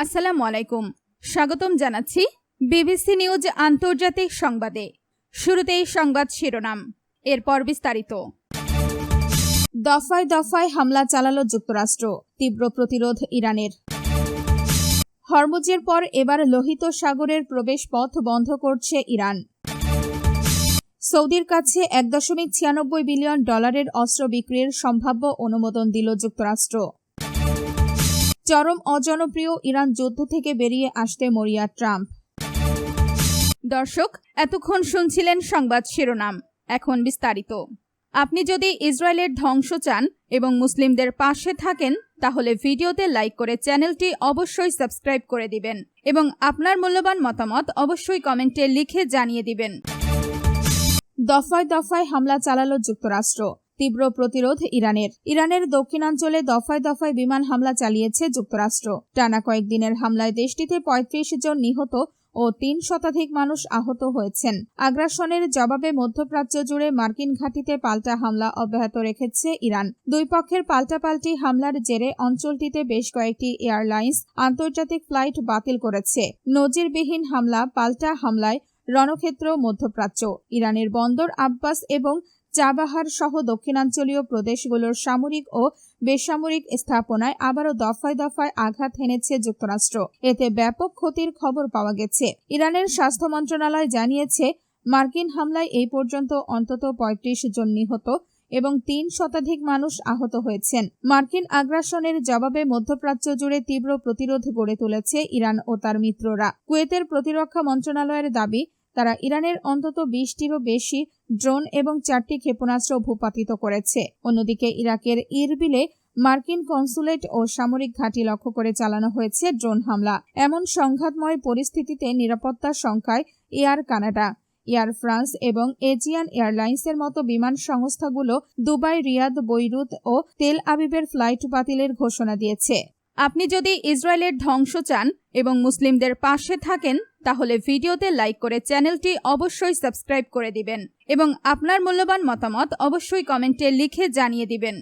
আসসালামু আলাইকুম। স্বাগতম জানাচ্ছি বিবিসি নিউজ আন্তর্জাতিক সংবাদে। শুরুতেই সংবাদ শিরোনাম, এরপর বিস্তারিত। দফায় দফায় হামলা চালালো যুক্তরাষ্ট্র, তীব্র প্রতিরোধ ইরানের। হরমুজের পর এবার লোহিত সাগরের প্রবেশ পথ বন্ধ করছে ইরান। সৌদির কাছে $1.96 বিলিয়ন অস্ত্র বিক্রির সম্ভাব্য অনুমোদন দিল যুক্তরাষ্ট্র। চরম অজনপ্রিয় ইরান যুদ্ধ থেকে বেরিয়ে আসতে মরিয়া ট্রাম্প। দর্শক, এতক্ষণ শুনছিলেন সংবাদ শিরোনাম, এখন বিস্তারিত। আপনি যদি ইসরায়েলের ধ্বংস চান এবং মুসলিমদের পাশে থাকেন, তাহলে ভিডিওতে লাইক করে চ্যানেলটি অবশ্যই সাবস্ক্রাইব করে দিবেন এবং আপনার মূল্যবান মতামত অবশ্যই কমেন্টে লিখে জানিয়ে দিবেন। দফায় দফায় হামলা চালালো যুক্তরাষ্ট্র, তীব্র প্রতিরোধ ইরানের। ইরানের দক্ষিণাঞ্চলে দফায় দফায় বিমান হামলা চালিয়েছে যুক্তরাষ্ট্র। টানা কয়েকদিনের হামলায় দেশটিতে ৩৫ জন নিহত ও ৩ শতাধিক মানুষ আহত হয়েছেন। আগ্রাসনের জবাবে মধ্যপ্রাচ্য জুড়ে মার্কিন ঘাঁটিতে পাল্টা হামলা অব্যাহত রেখেছে ইরান। দুই পক্ষের পাল্টাপাল্টি হামলার জেরে অঞ্চলটিতে বেশ কয়েকটি এয়ারলাইন্স আন্তর্জাতিক ফ্লাইট বাতিল করেছে। নজিরবিহীন হামলা পাল্টা হামলায় রণক্ষেত্র মধ্যপ্রাচ্য। ইরানের বন্দর আব্বাস এবং চাবাহার সহ দক্ষিণাঞ্চলীয় প্রদেশগুলোর সামরিক ও বেসামরিক স্থাপনায় আবারও দফায় দফায় আঘাত হেনেছে যুক্তরাষ্ট্র। এতে ব্যাপক ক্ষতির খবর পাওয়া গেছে। ইরানের স্বাস্থ্য মন্ত্রণালয় জানিয়েছে, মার্কিন হামলায় এই পর্যন্ত অন্তত ৩৫ জন নিহত এবং ৩ শতাধিক মানুষ আহত হয়েছেন। মার্কিন আগ্রাসনের জবাবে মধ্যপ্রাচ্য জুড়ে তীব্র প্রতিরোধ গড়ে তুলেছে ইরান ও তার মিত্ররা। কুয়েতের প্রতিরক্ষা মন্ত্রণালয়ের দাবি, তারা ইরানের অন্তত ২০টিরও বেশি ড্রোন এবং 4টি ক্ষেপণাস্ত্র ভূপাতিত করেছে। অন্যদিকে ইরাকের ইরবিলে মার্কিন কনসুলেট ও সামরিক ঘাঁটি লক্ষ্য করে চালানো হয়েছে ড্রোন হামলা। এমন সংঘাতময় পরিস্থিতিতে নিরাপত্তার শঙ্কায় এয়ার কানাডা, এয়ার ফ্রান্স এবং এজিয়ান এয়ারলাইন্সের মতো বিমান সংস্থাগুলো দুবাই, রিয়াদ, বৈরুত ও তেল আবিবের ফ্লাইট বাতিলের ঘোষণা দিয়েছে। আপনি যদি ইসরায়েলের ধ্বংস চান এবং মুসলিমদের পাশে থাকেন, তাহলে ভিডিওতে লাইক করে চ্যানেলটি অবশ্যই সাবস্ক্রাইব করে দিবেন এবং আপনার মূল্যবান মতামত অবশ্যই কমেন্টে লিখে জানিয়ে দিবেন।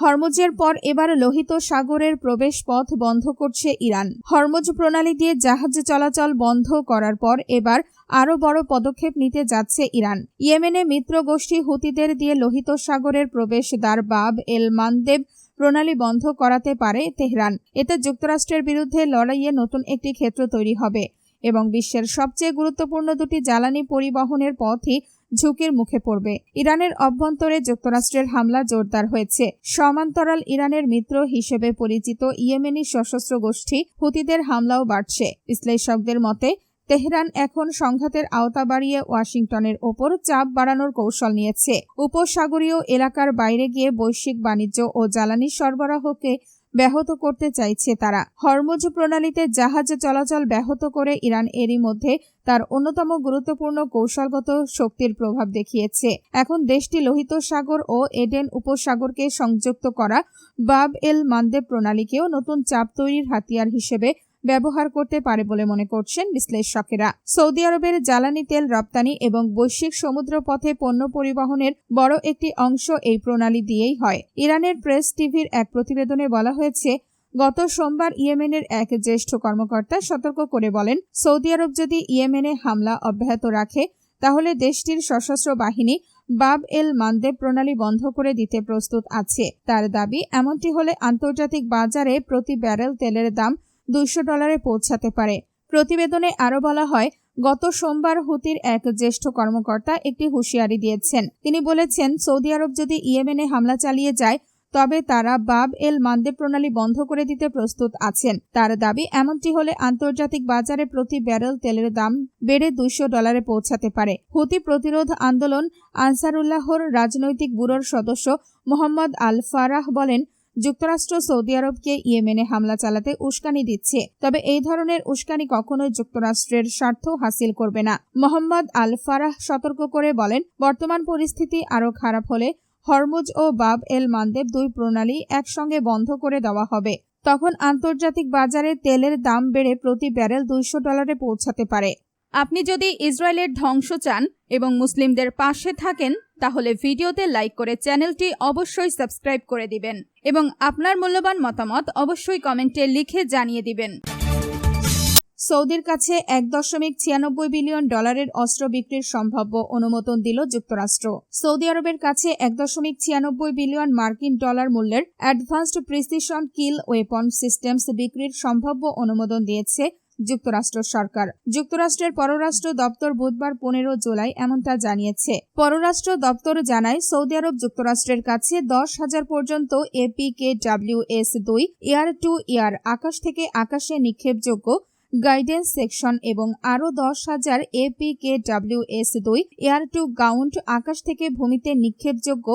হরমুজের পর এবার লোহিত সাগরের প্রবেশ পথ বন্ধ করছে ইরান। হরমুজ প্রণালী দিয়ে জাহাজ চলাচল বন্ধ করার পর এবার আরও বড় পদক্ষেপ নিতে যাচ্ছে ইরান। ইয়েমেনে মিত্র গোষ্ঠী হুতিদের দিয়ে লোহিত সাগরের প্রবেশদ্বার বাব এল মানদেব প্রণালী বন্ধ করাতে পারে তেহরান। এতে যুক্তরাষ্ট্রের বিরুদ্ধে লড়াইয়ে নতুন একটি ক্ষেত্র তৈরি হবে এবং বিশ্বের সবচেয়ে গুরুত্বপূর্ণ দুটি জ্বালানি পরিবহনের পথই ঝুঁকির মুখে পড়বে। ইরানের অভ্যন্তরে যুক্তরাষ্ট্রের হামলা জোরদার হয়েছে। সমান্তরাল ইরানের মিত্র হিসেবে পরিচিত ইয়েমেনি সশস্ত্র গোষ্ঠী হুতিদের হামলাও বাড়ছে। বিশ্লেষকদের মতে, তেহরান এখন সংঘাতের আওতা বাড়িয়ে ওয়াশিংটনের ওপর চাপ বাড়ানোর কৌশল নিয়েছে। উপসাগরীয় এলাকার বাইরে গিয়ে বৈশ্বিক বাণিজ্য ও জ্বালানি সরবরাহকে ব্যাহত করতে চাইছে তারা। হরমুজ প্রণালীতে জাহাজ চলাচল ব্যাহত করে ইরান এরই মধ্যে তার অন্যতম গুরুত্বপূর্ণ কৌশলগত শক্তির প্রভাব দেখিয়েছে। এখন দেশটি লোহিত সাগর ও এডেন উপসাগরকে সংযুক্ত করা বাব এল মানদেব প্রণালীকেও নতুন চাপ তৈরির হাতিয়ার হিসেবে ব্যবহার করতে পারে বলে মনে করছেন বিশ্লেষকেরা। সৌদি আরবের জ্বালানি তেল রপ্তানি এবং বৈশ্বিক সমুদ্রপথে পণ্য পরিবহনের বড় একটি অংশ এই প্রণালী দিয়েই হয়। ইরানের প্রেস টিভির এক প্রতিবেদনে বলা হয়েছে, গত সোমবার ইয়েমেনের এক জ্যেষ্ঠ কর্মকর্তা সতর্ক করে বলেন, সৌদি আরব যদি ইয়েমেনে হামলা অব্যাহত রাখে, তাহলে দেশটির সশস্ত্র বাহিনী বাব এল মানদেব প্রণালী বন্ধ করে দিতে প্রস্তুত আছে। তার দাবি, এমনটি হলে আন্তর্জাতিক বাজারে প্রতি ব্যারেল তেলের দাম $200 পৌঁছাতে পারে। প্রতিবেদনে আরও বলা হয়, গত সোমবার হুতির এক জ্যেষ্ঠ কর্মকর্তা একটি হুঁশিয়ারি দিয়েছেন। তিনি বলেছেন, সৌদি আরব যদি ইয়েমেনে হামলা চালিয়ে যায়, তবে তারা বাব এল মানদেব প্রণালী বন্ধ করে দিতে প্রস্তুত আছেন। তার দাবি, এমনটি হলে আন্তর্জাতিক বাজারে প্রতি ব্যারেল তেলের দাম বেড়ে $200 পৌঁছাতে পারে। হুতি প্রতিরোধ আন্দোলন আনসারুল্লাহর রাজনৈতিক ব্যুরোর সদস্য মোহাম্মদ আল ফারাহ বলেন, যুক্তরাষ্ট্র সৌদি আরবকে ইয়েমেনে হামলা চালাতে উস্কানি দিচ্ছে, তবে এই ধরনের উস্কানি কখনোই যুক্তরাষ্ট্রের স্বার্থ হাসিল করবে না। মোহাম্মদ আল ফারাহ সতর্ক করে বলেন, বর্তমান পরিস্থিতি আরও খারাপ হলে হরমুজ ও বাব এল মানদেব দুই প্রণালী একসঙ্গে বন্ধ করে দেওয়া হবে। তখন আন্তর্জাতিক বাজারে তেলের দাম বেড়ে প্রতি ব্যারেল $200 পৌঁছাতে পারে। আপনি যদি ইসরায়েলের ধ্বংস চান এবং মুসলিমদের পাশে থাকেন, তাহলে ভিডিওতে লাইক করে চ্যানেলটি অবশ্যই সাবস্ক্রাইব করে দিবেন এবং আপনার মূল্যবান মতামত অবশ্যই কমেন্টে লিখে জানিয়ে দিবেন। সৌদির কাছে 1.96 বিলিয়ন ডলারের অস্ত্র বিক্রির সম্ভাব্য অনুমোদন দিল যুক্তরাষ্ট্র। সৌদি আরবের কাছে 1.96 বিলিয়ন মার্কিন ডলার মূল্যের অ্যাডভান্সড প্রিসিশন কিল ওয়েপন সিস্টেমস বিক্রির সম্ভাব্য অনুমোদন দিয়েছে যুক্তরাষ্ট্র সরকার। যুক্তরাষ্ট্রের পররাষ্ট্র দপ্তর বুধবার 15 জুলাই এমনটা জানিয়েছে। পররাষ্ট্র দপ্তর জানায়, সৌদি আরব যুক্তরাষ্ট্রের কাছে 10,000 পর্যন্ত APKWS-2 এয়ার টু এয়ার আকাশ থেকে আকাশে নিক্ষেপযোগ্য গাইডেন্স সেকশন এবং আরও 10,000 APKWS-2 এয়ার টু গ্রাউন্ড আকাশ থেকে ভূমিতে নিক্ষেপযোগ্য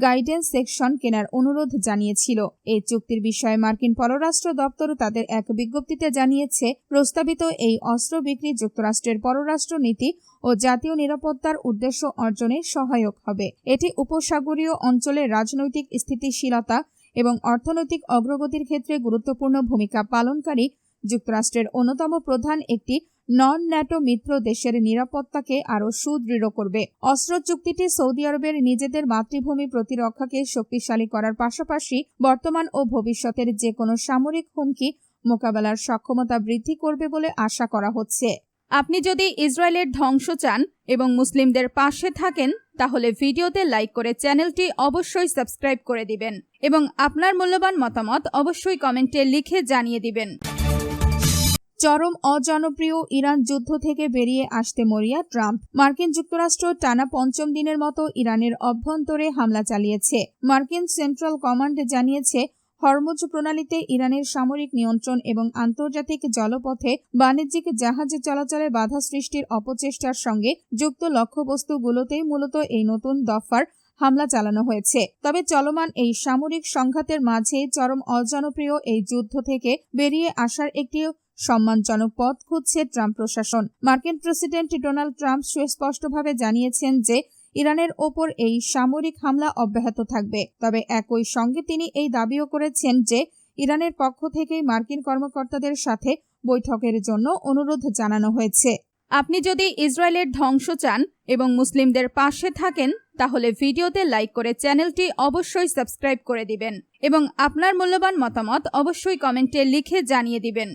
গাইডেন্স সেকশন কেনার অনুরোধ জানিয়েছিল। এই চুক্তির বিষয়ে মার্কিন পররাষ্ট্র দপ্তর তাদের এক বিজ্ঞপ্তিতে জানিয়েছে, প্রস্তাবিত এই অস্ত্র বিক্রি যুক্তরাষ্ট্রের পররাষ্ট্র নীতি ও জাতীয় নিরাপত্তার উদ্দেশ্য অর্জনে সহায়ক হবে। এটি উপসাগরীয় অঞ্চলের রাজনৈতিক স্থিতিশীলতা এবং অর্থনৈতিক অগ্রগতির ক্ষেত্রে গুরুত্বপূর্ণ ভূমিকা পালনকারী যুক্তরাষ্ট্রের অন্যতম প্রধান একটি নন ন্যাটো মিত্র দেশের নিরাপত্তাকে আরও সুদৃঢ় করবে। অস্ত্র চুক্তিটি সৌদি আরবের নিজেদের মাতৃভূমি প্রতিরক্ষাকে শক্তিশালী করার পাশাপাশি বর্তমান ও ভবিষ্যতের যে কোনো সামরিক হুমকি মোকাবেলার সক্ষমতা বৃদ্ধি করবে বলে আশা করা হচ্ছে। আপনি যদি ইসরায়েলের ধ্বংস চান এবং মুসলিমদের পাশে থাকেন, তাহলে ভিডিওতে লাইক করে চ্যানেলটি অবশ্যই সাবস্ক্রাইব করে দিবেন এবং আপনার মূল্যবান মতামত অবশ্যই কমেন্টে লিখে জানিয়ে দিবেন। চরম অজনপ্রিয় ইরান যুদ্ধ থেকে বেরিয়ে আসতে মরিয়া ট্রাম্প। মার্কিন যুক্তরাষ্ট্র টানা 5ম দিনের মতো ইরানের অভ্যন্তরে হামলা চালিয়েছে। মার্কিন সেন্ট্রাল কমান্ড জানিয়েছে, হরমুজ প্রণালীতে ইরানের সামরিক নিয়ন্ত্রণ এবং আন্তর্জাতিক জলপথে বাণিজ্যিক জাহাজ চলাচলে বাধা সৃষ্টির অপচেষ্টার সঙ্গে যুক্ত লক্ষ্যবস্তুগুলোতেই মূলত এই নতুন দফার হামলা চালানো হয়েছে। তবে চলমান এই সামরিক সংঘাতের মাঝে চরম অজনপ্রিয় এই যুদ্ধ থেকে বেরিয়ে আসার একটি সম্মানজনক পথ খুঁজছে ট্রাম্প প্রশাসন। মার্কিন প্রেসিডেন্ট ডোনাল্ড ট্রাম্প সুস্পষ্টভাবে জানিয়েছেন যে ইরানের ওপর এই সামরিক হামলা অব্যাহত থাকবে। তবে একই সঙ্গে তিনি এই দাবিও করেছেন যে ইরানের পক্ষ থেকেই মার্কিন কর্মকর্তাদের সাথে বৈঠকের জন্য অনুরোধ জানানো হয়েছে। আপনি যদি ইসরায়েলের ধ্বংস চান এবং মুসলিমদের পাশে থাকেন, তাহলে ভিডিওতে লাইক করে চ্যানেলটি অবশ্যই সাবস্ক্রাইব করে দিবেন এবং আপনার মূল্যবান মতামত অবশ্যই কমেন্টে লিখে জানিয়ে দিবেন।